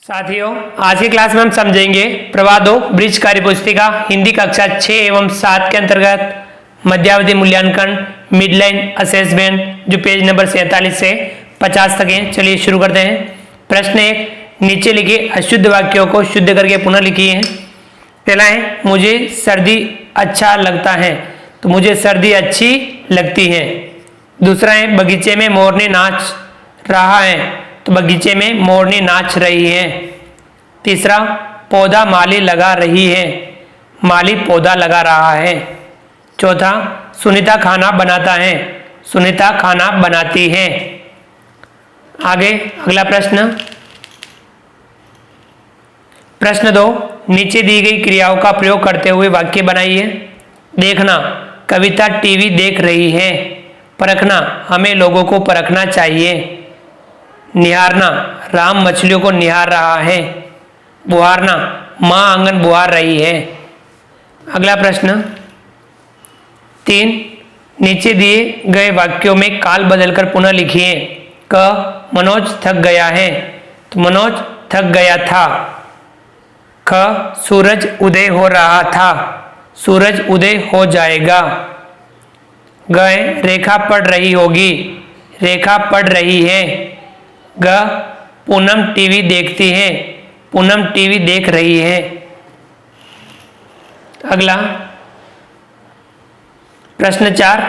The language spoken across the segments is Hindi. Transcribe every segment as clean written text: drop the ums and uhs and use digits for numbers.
साथियों, आज की क्लास में हम समझेंगे प्रवाह 2 ब्रिज कार्य पुस्तिका हिंदी कक्षा 6 एवं 7 के अंतर्गत मध्यावधि मूल्यांकन मिडलाइन असेसमेंट जो पेज नंबर 47 से 50 तक है। चलिए शुरू करते हैं। प्रश्न 1, नीचे लिखे अशुद्ध वाक्यों को शुद्ध करके पुनः लिखिए। पहला है मुझे सर्दी अच्छा लगता है, तो मुझे सर्दी अच्छी लगती है। दूसरा है बगीचे में मोरनी नाच रहा है, तो बगीचे में मोरनी नाच रही है। तीसरा, पौधा माली लगा रही है, माली पौधा लगा रहा है। चौथा, सुनीता खाना बनाता है, सुनीता खाना बनाती है। आगे अगला प्रश्न। प्रश्न 2, नीचे दी गई क्रियाओं का प्रयोग करते हुए वाक्य बनाइए। देखना, कविता टीवी देख रही है। परखना, हमें लोगों को परखना चाहिए। निहारना, राम मछलियों को निहार रहा है। बुहारना, माँ आंगन बुहार रही है। अगला प्रश्न 3, नीचे दिए गए वाक्यों में काल बदलकर पुनः लिखिए। क, मनोज थक गया है, तो मनोज थक गया था। ख, सूरज उदय हो रहा था, सूरज उदय हो जाएगा। ग, रेखा पढ़ रही होगी, रेखा पढ़ रही है। ग, पूनम टीवी देखती है, पूनम टीवी देख रही है। अगला प्रश्न 4,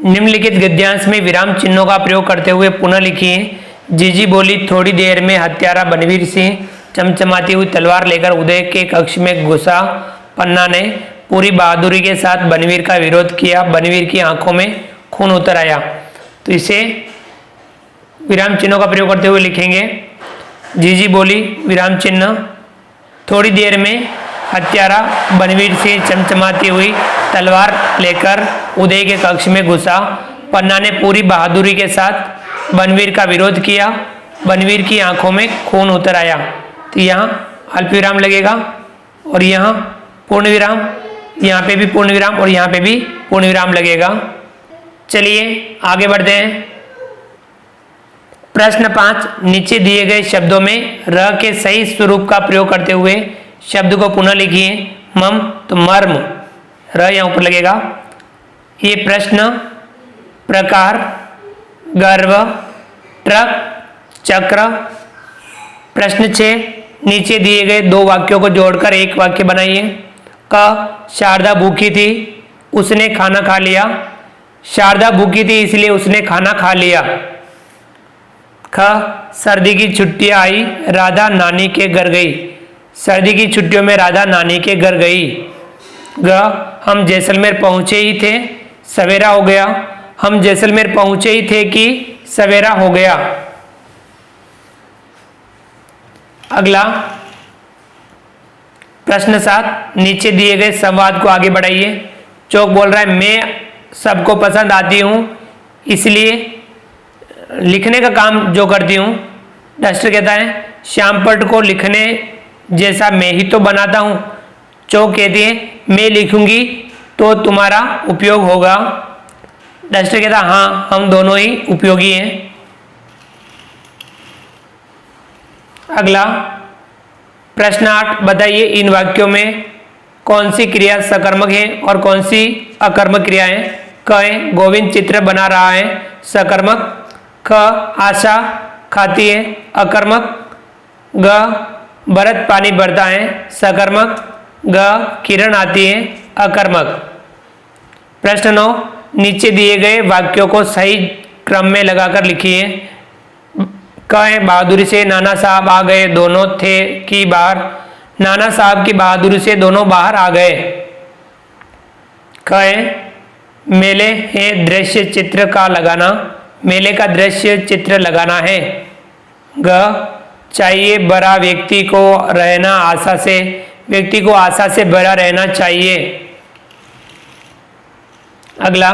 निम्नलिखित गद्यांश में विराम चिन्हों का प्रयोग करते हुए पुनः लिखिए। जीजी बोली, थोड़ी देर में हत्यारा बनवीर सिंह चमचमाती हुई तलवार लेकर उदय के कक्ष में घुसा। पन्ना ने पूरी बहादुरी के साथ बनवीर का विरोध किया, बनवीर की आंखों में खून उतर आया। तो इसे विराम चिन्हों का प्रयोग करते हुए लिखेंगे। जीजी बोली, विराम चिन्ह, थोड़ी देर में हत्यारा बनवीर सिंह चमचमाती हुई तलवार लेकर उदय के कक्ष में घुसा। पन्ना ने पूरी बहादुरी के साथ बनवीर का विरोध किया, बनवीर की आंखों में खून उतर आया। तो यहाँ अल्प विराम लगेगा और यहाँ पूर्ण विराम, यहाँ पे भी पूर्ण विराम और यहाँ पे भी पूर्ण विराम लगेगा। चलिए आगे बढ़ते हैं। प्रश्न 5, नीचे दिए गए शब्दों में र के सही स्वरूप का प्रयोग करते हुए शब्द को पुनः लिखिए। मम, तो मर्म, र यहाँ ऊपर लगेगा। ये प्रश्न, प्रकार, गर्व, ट्रक, चक्र। प्रश्न 6, नीचे दिए गए 2 वाक्यों को जोड़कर एक वाक्य बनाइए। क, शारदा भूखी थी, उसने खाना खा लिया। शारदा भूखी थी इसलिए उसने खाना खा लिया। ख, सर्दी की छुट्टियां आई, राधा नानी के घर गई। सर्दी की छुट्टियों में राधा नानी के घर गई। ग, हम जैसलमेर पहुंचे ही थे, सवेरा हो गया। हम जैसलमेर पहुंचे ही थे कि सवेरा हो गया। अगला प्रश्न 7, नीचे दिए गए संवाद को आगे बढ़ाइए। चौक बोल रहा है मैं सबको पसंद आती हूँ, इसलिए लिखने का काम जो करती हूँ। डस्टर कहता है श्यामपट को लिखने जैसा मैं ही तो बनाता हूँ। चौक कहती है मैं लिखूंगी तो तुम्हारा उपयोग होगा। डस्टर कहता हाँ, हम दोनों ही उपयोगी हैं। अगला प्रश्न 8, बताइए इन वाक्यों में कौन सी क्रिया सकर्मक है और कौन सी अकर्मक क्रिया है। क, गोविंद चित्र बना रहा है, सकर्मक। ख, आशा खाती है, अकर्मक। ग, भरत पानी भरता है, सकर्मक। ग, किरण आती है, अकर्मक। प्रश्न 9, नीचे दिए गए वाक्यों को सही क्रम में लगाकर लिखिए। क, बहादुरी से नाना साहब आ गए, दोनों थे कि बाहर। नाना साहब की बहादुरी से दोनों बाहर आ गए। ख, मेले है दृश्य चित्र का लगाना, मेले का दृश्य चित्र लगाना है। ग, चाहिए भरा व्यक्ति को रहना आशा से, व्यक्ति को आशा से भरा रहना चाहिए। अगला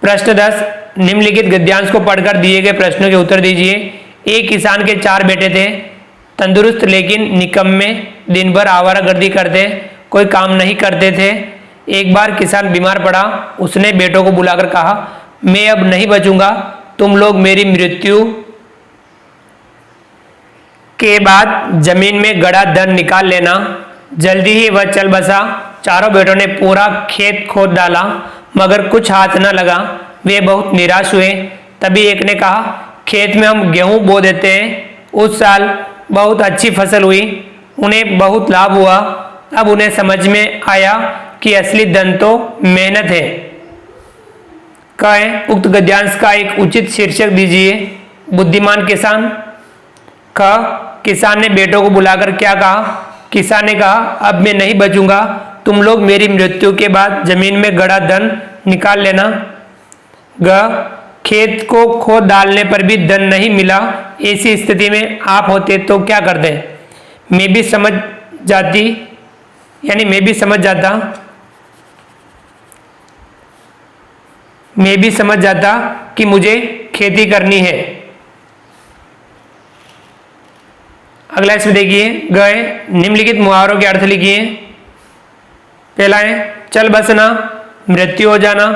प्रश्न 10, निम्नलिखित गद्यांश को पढ़कर दिए गए प्रश्नों के उत्तर दीजिए। एक किसान के 4 बेटे थे, तंदुरुस्त लेकिन निकम्मे, दिन भर आवारागर्दी करते, कोई काम नहीं करते थे। एक बार किसान बीमार पड़ा, उसने बेटों को बुलाकर कहा मैं अब नहीं बचूंगा, तुम लोग मेरी मृत्यु के बाद जमीन में गड़ा धन निकाल लेना। जल्दी ही वह चल बसा। चारों बेटों ने पूरा खेत खोद डाला मगर कुछ हाथ न लगा। वे बहुत निराश हुए। तभी एक ने कहा, खेत में हम गेहूं बो देते हैं। उस साल बहुत अच्छी फसल हुई, उन्हें बहुत लाभ हुआ। अब उन्हें समझ में आया कि असली धन तो मेहनत है। कहें उक्त गद्यांश का एक उचित शीर्षक दीजिए। बुद्धिमान किसान। क किसान ने बेटों को बुलाकर क्या कहा? किसान ने कहा, अब मैं नहीं बचूंगा, तुम लोग मेरी मृत्यु के बाद जमीन में गड़ा धन निकाल लेना। ग खेत को खोद डालने पर भी धन नहीं मिला, ऐसी स्थिति में आप होते तो क्या करते? मैं भी समझ जाता कि मुझे खेती करनी है। अगला इसमें देखिए, गए निम्नलिखित मुहावरों के अर्थ लिखिए। पहला है चल बसना, मृत्यु हो जाना,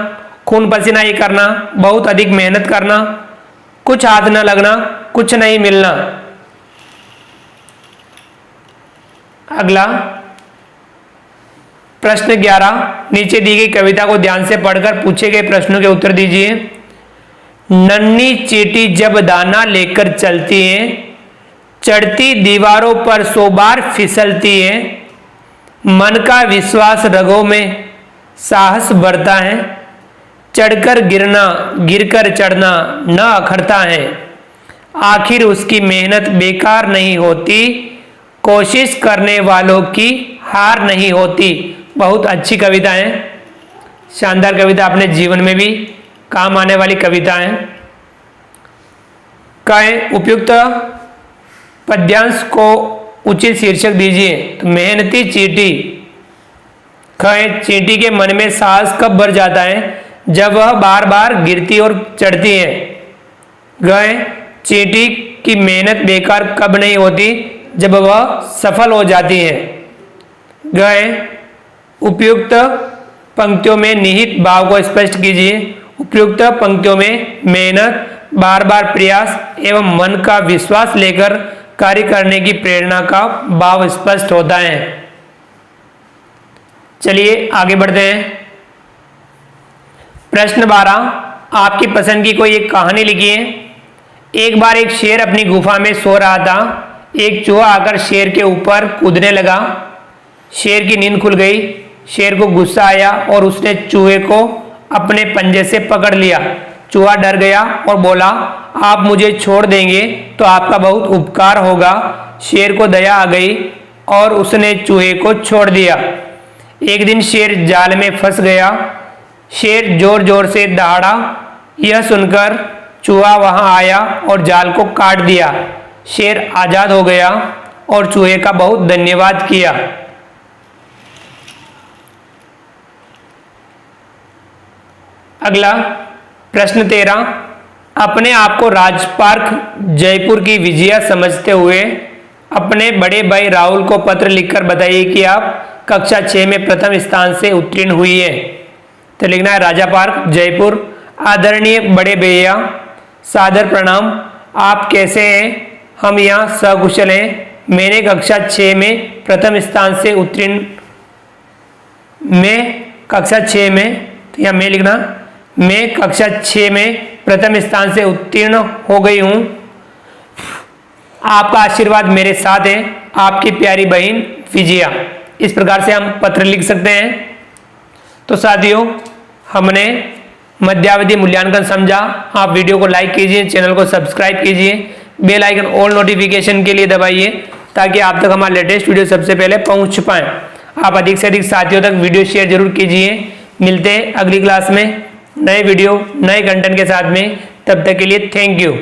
खून पसीना ये करना, बहुत अधिक मेहनत करना, कुछ हाथ न लगना, कुछ नहीं मिलना। अगला प्रश्न 11, नीचे दी गई कविता को ध्यान से पढ़कर पूछे गए प्रश्नों के उत्तर दीजिए। नन्ही चींटी जब दाना लेकर चलती है, चढ़ती दीवारों पर 100 बार फिसलती है। मन का विश्वास रगों में साहस बढ़ता है, चढ़कर गिरना गिरकर चढ़ना न अखरता है। आखिर उसकी मेहनत बेकार नहीं होती, कोशिश करने वालों की हार नहीं होती। बहुत अच्छी कविता है, शानदार कविता, अपने जीवन में भी काम आने वाली कविता है। कहें उपयुक्त पद्यांश को उचित शीर्षक दीजिए। तो मेहनती चींटी। कहें चींटी के मन में साहस कब भर जाता है? जब वह बार बार गिरती और चढ़ती है। गए चींटी की मेहनत बेकार कब नहीं होती? जब वह सफल हो जाती है। गए उपयुक्त पंक्तियों में निहित भाव को स्पष्ट कीजिए। उपयुक्त पंक्तियों में मेहनत, बार बार प्रयास एवं मन का विश्वास लेकर कार्य करने की प्रेरणा का भाव स्पष्ट होता है। चलिए आगे बढ़ते हैं। प्रश्न 12, आपकी पसंद की कोई एक कहानी लिखिए। एक बार एक शेर अपनी गुफा में सो रहा था। एक चूहा आकर शेर के ऊपर कूदने लगा। शेर की नींद खुल गई। शेर को गुस्सा आया और उसने चूहे को अपने पंजे से पकड़ लिया। चूहा डर गया और बोला, आप मुझे छोड़ देंगे तो आपका बहुत उपकार होगा। शेर को दया आ गई और उसने चूहे को छोड़ दिया। एक दिन शेर जाल में फंस गया। शेर जोर जोर से दहाड़ा। यह सुनकर चूहा वहां आया और जाल को काट दिया। शेर आजाद हो गया और चूहे का बहुत धन्यवाद किया। अगला प्रश्न 13, अपने आप को राजपार्क जयपुर की विजया समझते हुए अपने बड़े भाई राहुल को पत्र लिखकर बताइए कि आप कक्षा 6 में प्रथम स्थान से उत्तीर्ण हुई है। तो लिखना है राजा पार्क जयपुर। आदरणीय बड़े भैया, सादर प्रणाम। आप कैसे हैं? हम यहाँ सकुशल हैं। मैंने कक्षा 6 में प्रथम स्थान से उत्तीर्ण, मैं कक्षा 6 में, तो यहाँ मैं लिखना, मैं कक्षा 6 में प्रथम स्थान से उत्तीर्ण हो गई हूँ। आपका आशीर्वाद मेरे साथ है। आपकी प्यारी बहन विजया। इस प्रकार से हम पत्र लिख सकते हैं। तो साथियों, हमने मध्यावधि मूल्यांकन समझा। आप वीडियो को लाइक कीजिए, चैनल को सब्सक्राइब कीजिए, बेल आइकन ऑल नोटिफिकेशन के लिए दबाइए ताकि आप तक हमारा लेटेस्ट वीडियो सबसे पहले पहुंच पाए। आप अधिक से अधिक साथियों तक वीडियो शेयर जरूर कीजिए। मिलते हैं अगली क्लास में नए वीडियो नए कंटेंट के साथ में। तब तक के लिए थैंक यू।